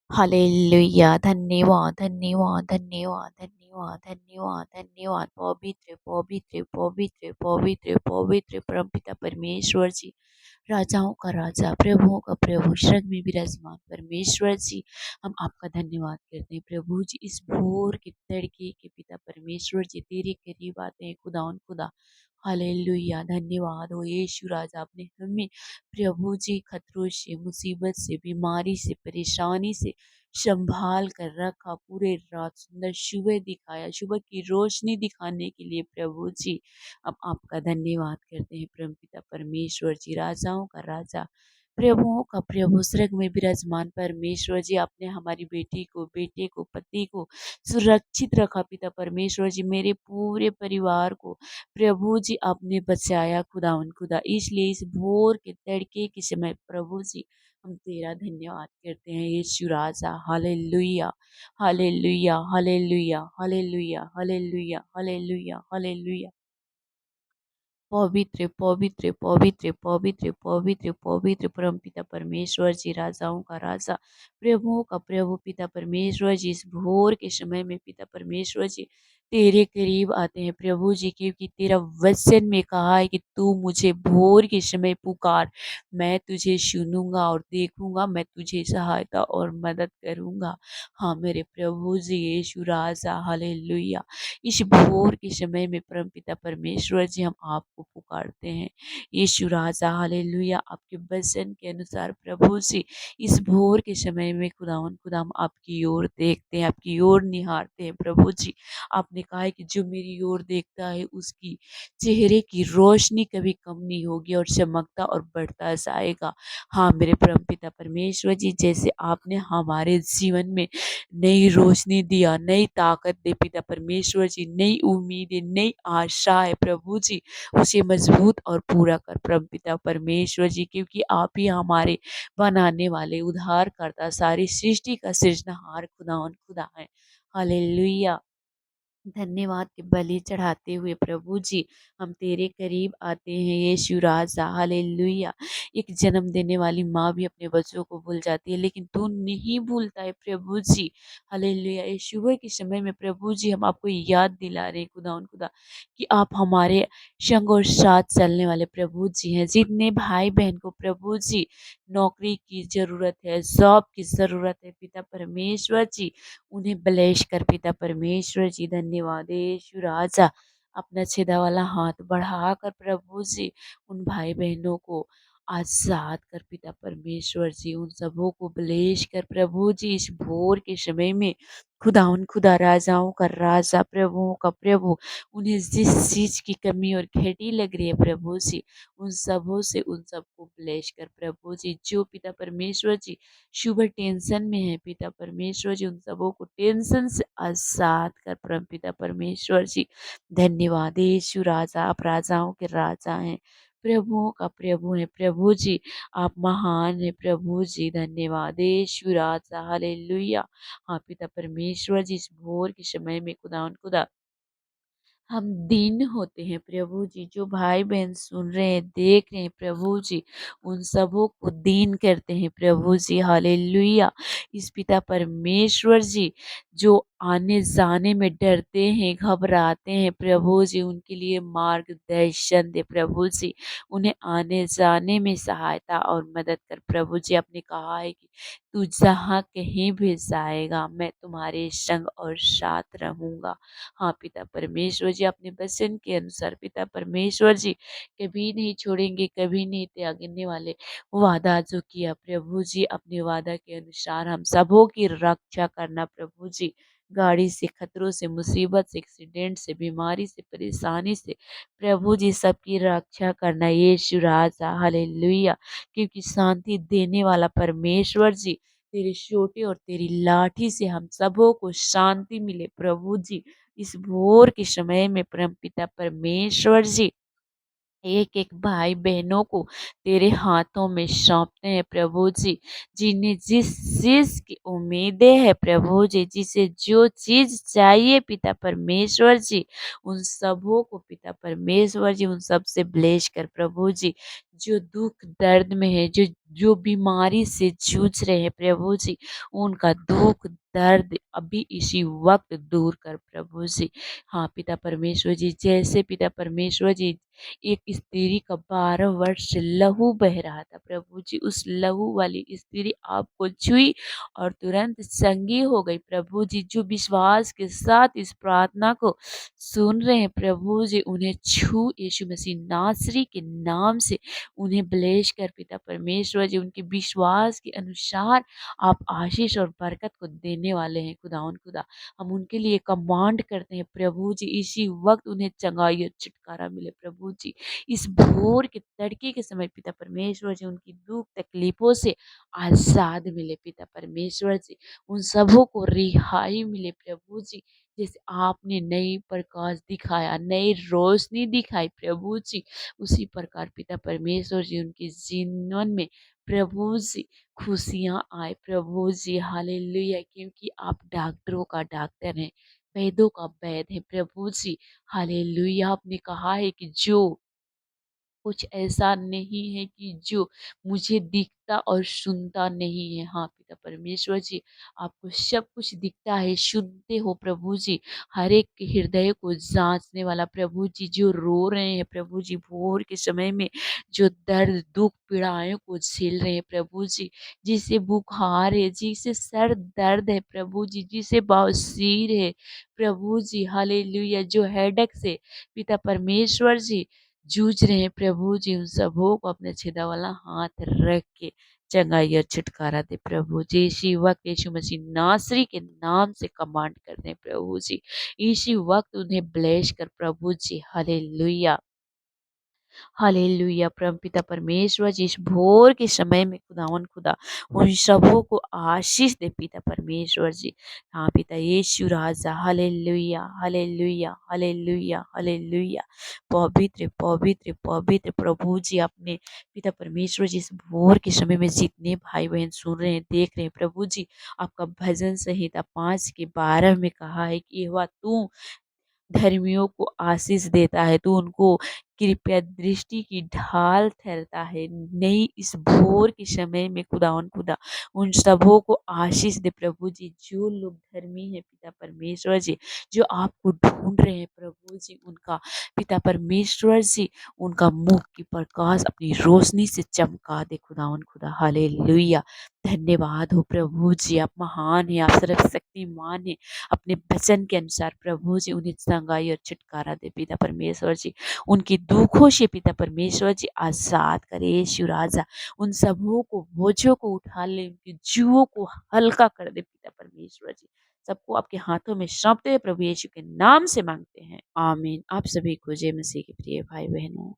Hallelujah. धन्यवाद, धन्यवाद, धन्यवाद, धन्यवाद, धन्यवाद, धन्यवाद। पवित्र, पवित्र, पवित्र, पवित्र, पवित्र परमपिता परमेश्वर जी, राजाओं का राजा, प्रभुओं का प्रभु, स्वर्ग में विराजमान परमेश्वर जी, हम आपका धन्यवाद करते हैं प्रभु जी। इस भोर के तड़के के पिता परमेश्वर जी, तेरे करीब आते हैं खुदावन खुदा। हालेलुया। धन्यवाद हो यीशु राजा, आपने हमें प्रभु जी खतरों से, मुसीबत से, बीमारी से, परेशानी से संभाल कर रखा। पूरे रात सुंदर सुबह दिखाया, सुबह की रोशनी दिखाने के लिए प्रभु जी हम आपका धन्यवाद करते हैं परमपिता परमेश्वर जी, राजाओं का राजा, प्रभुओं का प्रभु, स्वर्ग में विराजमान परमेश्वर जी। आपने हमारी बेटी को, बेटे को, पति को सुरक्षित रखा पिता परमेश्वर जी, मेरे पूरे परिवार को प्रभु जी आपने बचाया खुदावन खुदा। इसलिए इस भोर के तड़के के समय प्रभु जी हम तेरा धन्यवाद करते हैं यीशु राजा। Hallelujah, hallelujah, hallelujah, hallelujah, hallelujah, hallelujah, hallelujah. पवित्र, पवित्र, पवित्र, पवित्र, पवित्र, पवित्र परमपिता परमेश्वर जी, राजाओं का राजा, प्रभुओं का प्रभु पिता परमेश्वर जी, इस भोर के समय में पिता परमेश्वर जी तेरे करीब आते हैं प्रभु जी, क्योंकि तेरा वचन में कहा है कि तू मुझे भोर के समय पुकार, मैं तुझे सुनूंगा और देखूंगा, मैं तुझे सहायता और मदद करूंगा। हाँ मेरे प्रभु जी यीशु राजा, हालेलुया। इस भोर के समय में परमपिता परमेश्वर जी हम आपको पुकारते हैं यीशु राजा। हालेलुया। आपके वचन के अनुसार प्रभु जी इस भोर के समय में खुदावन खुदा हम आपकी ओर देखते हैं, आपकी ओर निहारते हैं प्रभु जी। आपने कहा है कि जो मेरी ओर देखता है उसकी चेहरे की रोशनी कभी कम नहीं होगी और चमकता और बढ़ता जाएगा। हाँ मेरे परमपिता परमेश्वर जी, जैसे आपने हमारे जीवन में नई रोशनी दिया, नई ताकत दे पिता परमेश्वर जी, नई उम्मीदें, नई आशा है प्रभु जी, उसे मजबूत और पूरा कर परमपिता परमेश्वर जी, क्योंकि आप ही हमारे बनाने वाले, उद्धार करता, सारी सृष्टि का सृजनहार खुदावन खुदा है। हालेलुया। धन्यवाद के बलि चढ़ाते हुए प्रभु जी हम तेरे करीब आते हैं यीशु राजा। हालेलुया। एक जन्म देने वाली माँ भी अपने बच्चों को भूल जाती है, लेकिन तू नहीं भूलता है प्रभु जी। हालेलुया। इस सुबह के समय में प्रभु जी हम आपको याद दिला रहे हैं खुदावन खुदा कि आप हमारे संग और साथ चलने वाले प्रभु जी हैं। जितने भाई बहन को प्रभु जी नौकरी की जरूरत है, जॉब की जरूरत है पिता परमेश्वर जी, उन्हें ब्लेस कर पिता परमेश्वर जी। धन्यवाद यीशु राजा। अपना छेदा वाला हाथ बढ़ाकर प्रभु जी उन भाई बहनों को आजाद कर पिता परमेश्वर जी, उन सबों को ब्लेस कर प्रभु जी इस भोर के समय में खुदा उन खुदा, राजाओं का राजा, प्रभुओं का प्रभु, उन्हें जिस चीज की कमी और घटी लग रही है प्रभु जी, उन सबों से उन सबको ब्लेस कर प्रभु जी। जो पिता परमेश्वर जी शुगर टेंशन में है पिता परमेश्वर जी, उन सबों को टेंशन से आजाद कर परम पिता परमेश्वर जी। धन्यवाद यीशु राजा, आप राजाओं के राजा हैं, प्रभुओं का प्रभु है प्रभु जी, आप महान है प्रभु जी। धन्यवाद यीशु राजा। हालेलुया। हाँ पिता परमेश्वर जी, इस भोर के समय में खुदा खुदा हम दीन होते हैं प्रभु जी, जो भाई बहन सुन रहे हैं, देख रहे हैं प्रभु जी, उन सबों को दीन करते हैं प्रभु जी। हालेलुया। इस पिता परमेश्वर जी जो आने जाने में डरते हैं, घबराते हैं प्रभु जी, उनके लिए मार्गदर्शन दे प्रभु जी, उन्हें आने जाने में सहायता और मदद कर प्रभु जी। आपने कहा है कि तू जहाँ कहीं भी जाएगा मैं तुम्हारे संग और साथ रहूंगा। हाँ पिता परमेश्वर जी, अपने वचन के अनुसार पिता परमेश्वर जी कभी नहीं छोड़ेंगे, कभी नहीं त्यागने वाले। वादा जो किया प्रभु जी, अपने वादा के अनुसार हम सबों की रक्षा करना प्रभु जी, गाड़ी से, खतरों से, मुसीबत से, एक्सीडेंट से, बीमारी से, परेशानी से प्रभु जी सबकी रक्षा करना यीशु राजा। हालेलुया। क्योंकि शांति देने वाला परमेश्वर जी, तेरी छोटी और तेरी लाठी से हम सबों को शांति मिले प्रभु जी। इस भोर के समय में परमपिता परमेश्वर जी एक एक भाई बहनों को तेरे हाथों में सौंपते हैं प्रभु जी, जिन्हें जिस चीज की उम्मीदें है प्रभु जी, जिसे जो चीज चाहिए पिता परमेश्वर जी, उन सबों को पिता परमेश्वर जी उन सब से ब्लेस कर प्रभु जी। जो दुख दर्द में है, जो जो बीमारी से जूझ रहे हैं प्रभु जी, उनका दुख दर्द अभी इसी वक्त दूर कर प्रभु जी। हाँ पिता परमेश्वर जी, जैसे पिता परमेश्वर जी एक स्त्री का 12 वर्ष से लहू बह रहा था प्रभु जी, उस लहू वाली स्त्री आपको छुई और तुरंत चंगी हो गई प्रभु जी। जो विश्वास के साथ इस प्रार्थना को सुन रहे हैं प्रभु जी, उन्हें छू यीशु मसीह नासरी के नाम से उन्हें ब्लेस कर पिता परमेश्वर जी, उनके विश्वास के अनुसार आप आशीष और बरकत को देने वाले हैं खुदावन खुदा। हम उनके लिए कमांड करते हैं प्रभु जी, इसी वक्त उन्हें चंगाई और छुटकारा मिले प्रभु जी। इस भोर के तड़के के समय पिता परमेश्वर जी उनकी दुख तकलीफों से आजाद मिले पिता परमेश्वर जी। उन सबों को रिहाई मिले प्रभु जी। जैसे आपने नई प्रकाश दिखाया, नई रोशनी दिखाई प्रभु जी, उसी प्रकार पिता परमेश्वर जी उनके जीवन में प्रभु जी खुशियाँ आए प्रभु जी। हालेलुया, क्योंकि आप डॉक्टरों का डॉक्टर हैं, वैद्यों का वैद्य हैं प्रभु जी। हालेलुया, आपने कहा है कि जो कुछ ऐसा नहीं है कि जो मुझे दिखता और सुनता नहीं है। हाँ, पिता परमेश्वर जी, आपको सब कुछ दिखता है, सुनते हो प्रभु जी। हर एक के हृदय को जाँचने वाला प्रभु जी, जो रो रहे हैं प्रभु जी, भोर के समय में जो दर्द, दुःख, पीड़ाओं को झेल रहे हैं प्रभु जी, जिसे बुखार है, जिसे सर दर्द है प्रभु जी, जिसे बवासीर है प्रभु जी, हालेलुया, जो हेडेक से पिता परमेश्वर जी जूझ रहे हैं प्रभु जी, उन सबों को अपने छेदा वाला हाथ रख के चंगाई और छुटकारा दे प्रभु जी। इसी वक्त यीशु मसीह नासरी के नाम से कमांड करते हैं प्रभु जी। इसी वक्त उन्हें ब्लेस कर प्रभु जी। Hallelujah, hallelujah. परमपिता परमेश्वर जी, इस भोर के समय में खुदावन खुदा उन सबों को आशीष दे पिता परमेश्वर जी। हाँ पिता यीशु राजा, हालेलुया, हालेलुया, हालेलुया, हालेलुया। पवित्र पवित्र पवित्र प्रभु जी, अपने पिता परमेश्वर जी, इस भोर के समय में जितने भाई बहन सुन रहे हैं, देख रहे हैं प्रभु जी, आपका भजन संहिता 5:12 में कहा है कि यहोवा तू धर्मियों को आशीष देता है, तू उनको कृपया दृष्टि की ढाल ठहरता है। नई इस भोर के समय में खुदावन खुदा उन सबों को आशीष दे प्रभु जी, जो लोग धर्मी हैं पिता परमेश्वर जी, जो आपको ढूंढ रहे हैं प्रभु जी, उनका पिता परमेश्वर जी उनका मुख की प्रकाश अपनी रोशनी से चमका दे खुदावन खुदा। हालेलुया, धन्यवाद हो प्रभु जी, आप महान हैं, आप सर्वशक्तिमान हैं। अपने वचन के अनुसार प्रभु जी उन्हें संगाई और छुटकारा दे पिता परमेश्वर जी। उनकी दुखों से पिता परमेश्वर जी आजाद करे यीशु राजा। उन सबों को बोझों को उठा ले, उनकी जुओं को हल्का कर दे पिता परमेश्वर जी। सबको आपके हाथों में सौंपते हुए प्रभु यीशु के नाम से मांगते हैं, आमीन। आप सभी को जय मसीह के प्रिय भाई बहनों।